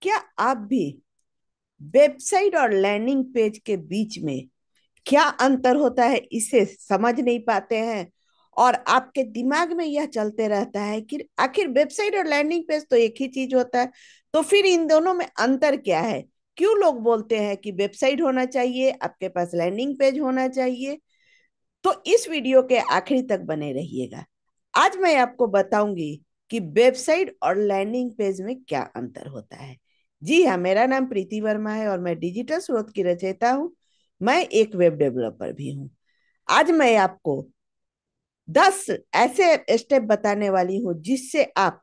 क्या आप भी वेबसाइट और लैंडिंग पेज के बीच में क्या अंतर होता है इसे समझ नहीं पाते हैं? और आपके दिमाग में यह चलते रहता है कि आखिर वेबसाइट और लैंडिंग पेज तो एक ही चीज होता है, तो फिर इन दोनों में अंतर क्या है? क्यों लोग बोलते हैं कि वेबसाइट होना चाहिए, आपके पास लैंडिंग पेज होना चाहिए? तो इस वीडियो के आखिरी तक बने रहिएगा। आज मैं आपको बताऊंगी कि वेबसाइट और लैंडिंग पेज में क्या अंतर होता है। जी हाँ, मेरा नाम प्रीति वर्मा है और मैं डिजिटल स्रोत की रचयिता हूँ। मैं एक वेब डेवलपर भी हूँ। आज मैं आपको 10 ऐसे स्टेप बताने वाली हूँ जिससे आप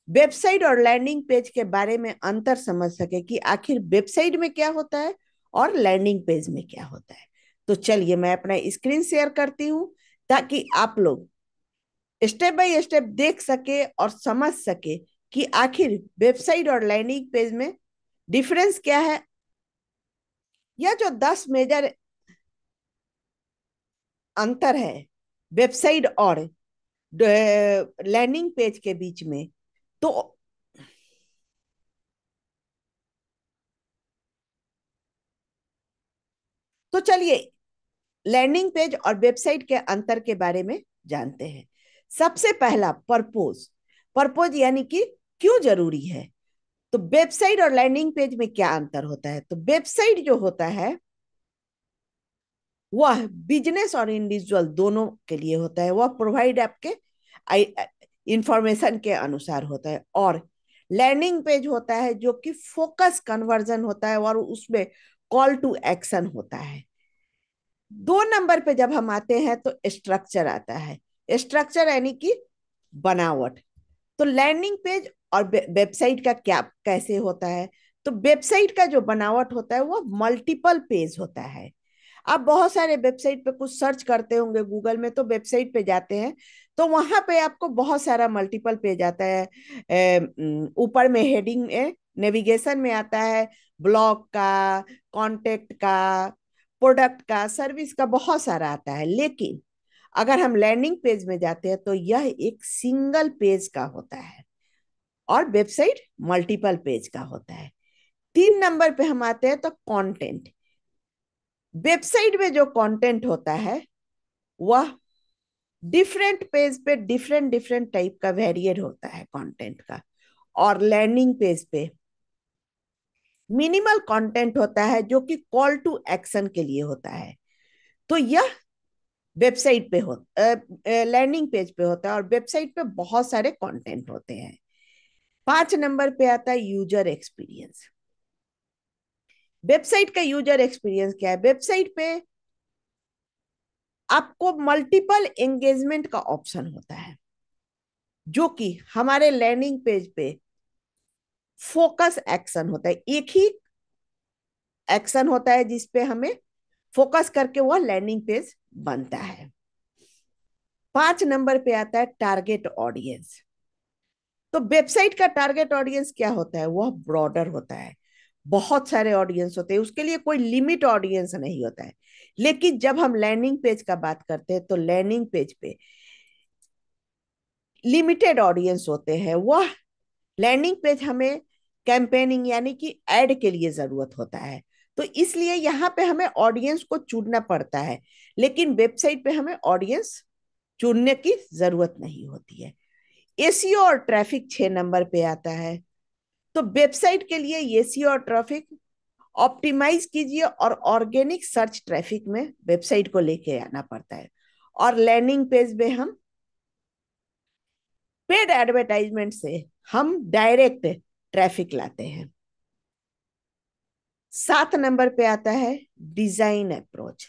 वेबसाइट और लैंडिंग पेज के बारे में अंतर समझ सके कि आखिर वेबसाइट में क्या होता है और लैंडिंग पेज में क्या होता है। तो चलिए मैं अपना स्क्रीन शेयर करती हूँ ताकि आप लोग स्टेप बाय स्टेप देख सके और समझ सके कि आखिर वेबसाइट और लैंडिंग पेज में डिफरेंस क्या है। यह जो 10 मेजर अंतर है वेबसाइट और लैंडिंग पेज के बीच में, तो चलिए लैंडिंग पेज और वेबसाइट के अंतर के बारे में जानते हैं। सबसे पहला पर्पोज। पर्पोज यानी कि क्यों जरूरी है। तो वेबसाइट और लैंडिंग पेज में क्या अंतर होता है? तो वेबसाइट जो होता है वह बिजनेस और इंडिविजुअल दोनों के लिए होता है। वह प्रोवाइड आपके इंफॉर्मेशन के अनुसार होता है। और लैंडिंग पेज होता है जो कि फोकस कन्वर्जन होता है और उसमें कॉल टू एक्शन होता है। 2 नंबर पे जब हम आते हैं तो स्ट्रक्चर आता है। स्ट्रक्चर यानी कि बनावट। तो लैंडिंग पेज और वेबसाइट का क्या कैसे होता है? तो वेबसाइट का जो बनावट होता है वो मल्टीपल पेज होता है। आप बहुत सारे वेबसाइट पे कुछ सर्च करते होंगे गूगल में, तो वेबसाइट पे जाते हैं तो वहां पे आपको बहुत सारा मल्टीपल पेज आता है। ऊपर में हेडिंग में नेविगेशन में आता है ब्लॉग का, कॉन्टेक्ट का, प्रोडक्ट का, सर्विस का, बहुत सारा आता है। लेकिन अगर हम लैंडिंग पेज में जाते हैं तो यह एक सिंगल पेज का होता है और वेबसाइट मल्टीपल पेज का होता है। 3 नंबर पे हम आते हैं तो कंटेंट। वेबसाइट में जो कंटेंट होता है वह डिफरेंट पेज पे डिफरेंट डिफरेंट टाइप का वेरिएट होता है कंटेंट का। और लैंडिंग पेज पे मिनिमल कंटेंट होता है जो कि कॉल टू एक्शन के लिए होता है। तो यह वेबसाइट पे हो लैंडिंग पेज पे होता है और वेबसाइट पे बहुत सारे कंटेंट होते हैं। 5 नंबर पे आता है यूजर एक्सपीरियंस। वेबसाइट का यूजर एक्सपीरियंस क्या है? वेबसाइट पे आपको मल्टीपल एंगेजमेंट का ऑप्शन होता है जो कि हमारे लैंडिंग पेज पे फोकस एक्शन होता है। एक ही एक्शन होता है जिसपे हमें फोकस करके वह लैंडिंग पेज बनता है। 5 नंबर पे आता है टारगेट ऑडियंस। तो वेबसाइट का टारगेट ऑडियंस क्या होता है? वह ब्रॉडर होता है। बहुत सारे ऑडियंस होते हैं, उसके लिए कोई लिमिट ऑडियंस नहीं होता है। लेकिन जब हम लैंडिंग पेज का बात करते हैं तो लैंडिंग पेज पे लिमिटेड ऑडियंस होते हैं। वह लैंडिंग पेज हमें कैंपेनिंग यानी कि एड के लिए जरूरत होता है, तो इसलिए यहाँ पे हमें ऑडियंस को चुनना पड़ता है। लेकिन वेबसाइट पे हमें ऑडियंस चुनने की जरूरत नहीं होती है। एसीओ और ट्रैफिक 6 नंबर पे आता है। तो वेबसाइट के लिए एसीओ और ट्रैफिक ऑप्टिमाइज कीजिए और ऑर्गेनिक सर्च ट्रैफिक में वेबसाइट को लेके आना पड़ता है। और लैंडिंग पेज में हम पेड एडवर्टाइजमेंट से हम डायरेक्ट ट्रैफिक लाते हैं। 7 नंबर पे आता है डिजाइन अप्रोच।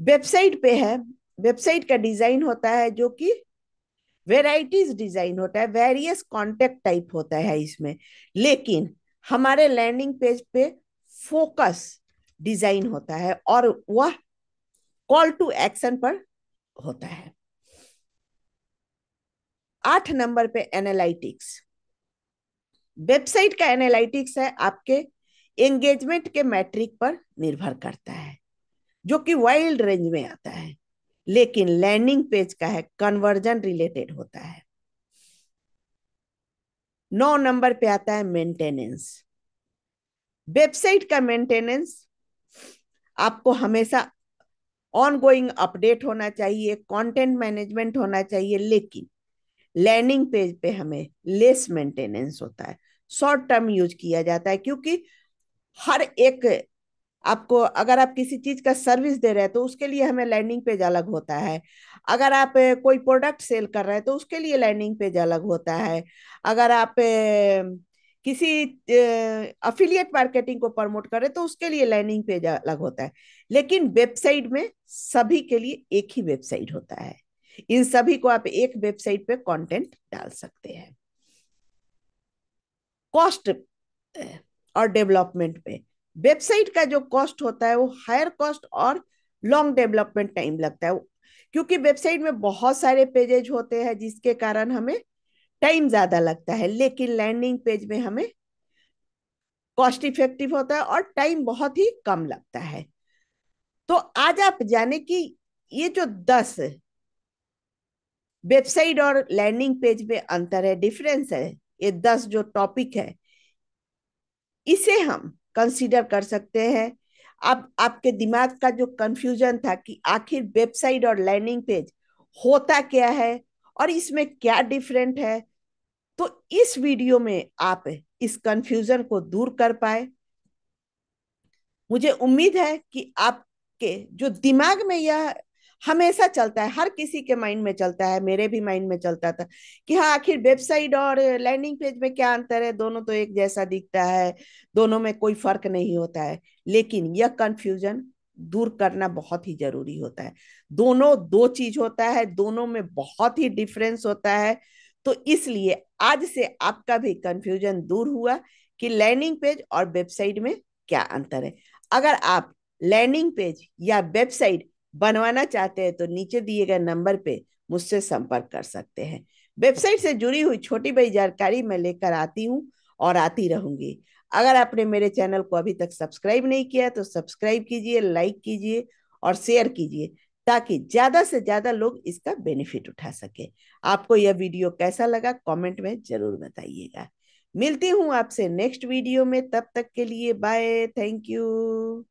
वेबसाइट पे है, वेबसाइट का डिजाइन होता है जो कि वेराइटीज डिजाइन होता है, वेरियस कॉन्टेक्ट टाइप होता है इसमें। लेकिन हमारे लैंडिंग पेज पे फोकस डिजाइन होता है और वह कॉल टू एक्शन पर होता है। 8 नंबर पे एनालिटिक्स। वेबसाइट का एनालिटिक्स है आपके एंगेजमेंट के मैट्रिक पर निर्भर करता है जो कि वाइल्ड रेंज में आता है। लेकिन लैंडिंग पेज का है कन्वर्जन रिलेटेड होता है। 9 नंबर पे आता है मेंटेनेंस। वेबसाइट का मेंटेनेंस आपको हमेशा ऑनगोइंग अपडेट होना चाहिए, कंटेंट मैनेजमेंट होना चाहिए, लेकिन लैंडिंग पेज पे हमें लेस मेंटेनेंस होता है, शॉर्ट टर्म यूज किया जाता है, क्योंकि हर एक आपको, अगर आप किसी चीज का सर्विस दे रहे हैं तो उसके लिए हमें लैंडिंग पेज अलग होता है। अगर आप कोई प्रोडक्ट सेल कर रहे हैं तो उसके लिए लैंडिंग पेज अलग होता है। अगर आप किसी अफिलिएट मार्केटिंग को प्रमोट कर रहे हैं तो उसके लिए लैंडिंग पेज अलग होता है। लेकिन वेबसाइट में सभी के लिए एक ही वेबसाइट होता है। इन सभी को आप एक वेबसाइट पे कंटेंट डाल सकते हैं। कॉस्ट और डेवलपमेंट पे, वेबसाइट का जो कॉस्ट होता है वो हायर कॉस्ट और लॉन्ग डेवलपमेंट टाइम लगता है, क्योंकि वेबसाइट में बहुत सारे पेजेज होते हैं जिसके कारण हमें टाइम ज्यादा लगता है। लेकिन लैंडिंग पेज में हमें कॉस्ट इफेक्टिव होता है और टाइम बहुत ही कम लगता है। तो आज आप जाने कि ये जो 10 वेबसाइट और लैंडिंग पेज में अंतर है, डिफरेंस है, ये 10 जो टॉपिक है, इसे हम कंसीडर कर सकते हैं। अब आपके दिमाग का जो कंफ्यूजन था कि आखिर वेबसाइट और लैंडिंग पेज होता क्या है और इसमें क्या डिफरेंट है, तो इस वीडियो में आप इस कंफ्यूजन को दूर कर पाए। मुझे उम्मीद है कि आपके जो दिमाग में यह हमेशा चलता है, हर किसी के माइंड में चलता है, मेरे भी माइंड में चलता था कि हाँ आखिर वेबसाइट और लैंडिंग पेज में क्या अंतर है, दोनों तो एक जैसा दिखता है, दोनों में कोई फर्क नहीं होता है। लेकिन यह कंफ्यूजन दूर करना बहुत ही जरूरी होता है। दोनों दो चीज होता है, दोनों में बहुत ही डिफरेंस होता है। तो इसलिए आज से आपका भी कंफ्यूजन दूर हुआ कि लैंडिंग पेज और वेबसाइट में क्या अंतर है। अगर आप लैंडिंग पेज या वेबसाइट बनवाना चाहते हैं तो नीचे दिए गए नंबर पे मुझसे संपर्क कर सकते हैं। वेबसाइट से जुड़ी हुई छोटी बड़ी जानकारी मैं लेकर आती हूँ और आती रहूंगी। अगर आपने मेरे चैनल को अभी तक सब्सक्राइब नहीं किया तो सब्सक्राइब कीजिए, लाइक कीजिए और शेयर कीजिए, ताकि ज्यादा से ज्यादा लोग इसका बेनिफिट उठा सके। आपको यह वीडियो कैसा लगा कमेंट में जरूर बताइएगा। मिलती हूँ आपसे नेक्स्ट वीडियो में, तब तक के लिए बाय, थैंक यू।